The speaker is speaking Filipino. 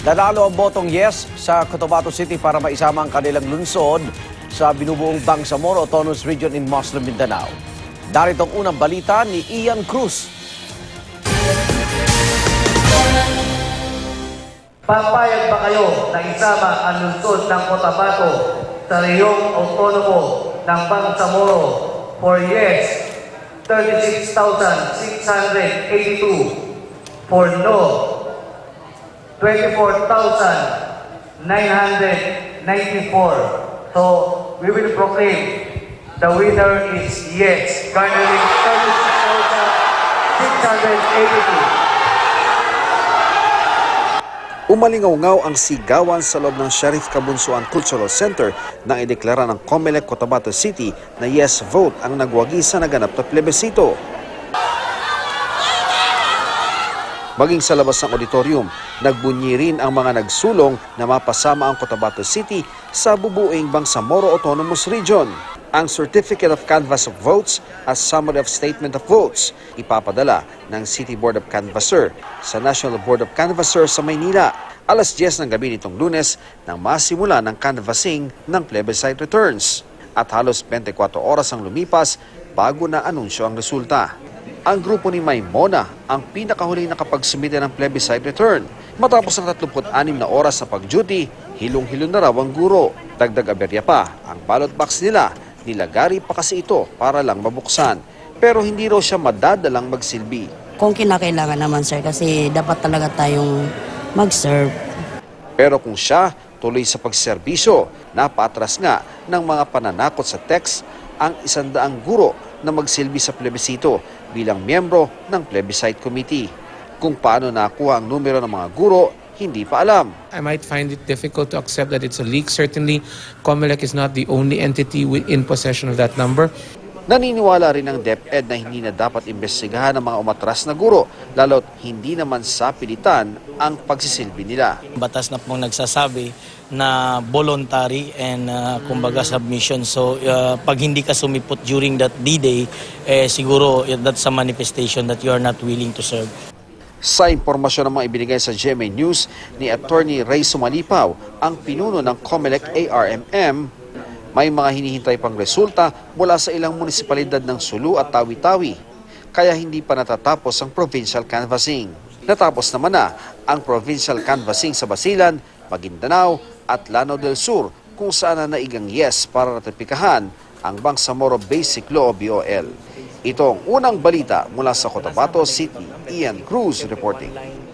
Nanalo ang botong yes sa Cotabato City para maisama ang kanilang lungsod sa binubuong Bangsamoro Autonomous Region in Muslim Mindanao. Darito ang unang balita ni Ian Cruz. Papayag ba kayo na isama ang lungsod ng Cotabato sa reyong autonomo ng Bangsamoro for yes, 36,682, for no, 24,994. So, we will proclaim the winner is yes, garnering 36,682. Umalingaw-ngaw ang sigawan sa loob ng Sheriff Cabunsuan Cultural Center nang ideklara ng COMELEC Cotabato City na yes vote ang nagwagi sa naganap na plebisito. Maging sa labas ng auditorium, nagbunyi rin ang mga nagsulong na mapasama ang Cotabato City sa bubuing Bangsamoro Autonomous Region. Ang Certificate of Canvass of Votes at Summary of Statement of Votes ipapadala ng City Board of Canvasser sa National Board of Canvasser sa Maynila. Alas 10 ng gabi nitong Lunes nang masimula ng canvassing ng plebiscite returns. At halos 24 oras ang lumipas bago na anunsyo ang resulta. Ang grupo ni Maimona ang pinakahuling nakapagsumite ng plebiscite return. Matapos ng 36 na oras sa pag-duty, hilong-hilong na raw ang guro. Dagdag aberya pa, ang ballot box nila, nilagari pa kasi ito para lang mabuksan. Pero hindi raw siya madadalang magsilbi. Kung kinakailangan naman sir, kasi dapat talaga tayong mag-serve. Pero kung siya tuloy sa pagserbisyo, napaatras nga ng mga pananakot sa text ang 100 guro na magsilbi sa plebisito bilang miyembro ng Plebiscite Committee. Kung paano nakuha ang numero ng mga guro, hindi pa alam. I might find it difficult to accept that it's a leak. Certainly, COMELEC is not the only entity in possession of that number. Naniniwala rin ang DepEd na hindi na dapat imbestigahan ng mga umatras na guro, lalo't hindi naman sa pilitan ang pagsisilbi nila. Batas na pong nagsasabi na voluntary and kumbaga submission. So pag hindi ka sumipot during that D-Day, siguro that's a manifestation that you are not willing to serve. Sa impormasyon ng mga ibinigay sa GMA News ni Attorney Ray Sumalipaw, ang pinuno ng COMELEC ARMM, may mga hinihintay pang resulta mula sa ilang munisipalidad ng Sulu at Tawi-Tawi, kaya hindi pa natatapos ang provincial canvassing. Natapos naman na ang provincial canvassing sa Basilan, Maguindanao at Lanao del Sur, kung saan na naigang yes para ratipikahan ang Bangsamoro Basic Law o BOL. Ito ang unang balita mula sa Cotabato City. Ian Cruz reporting.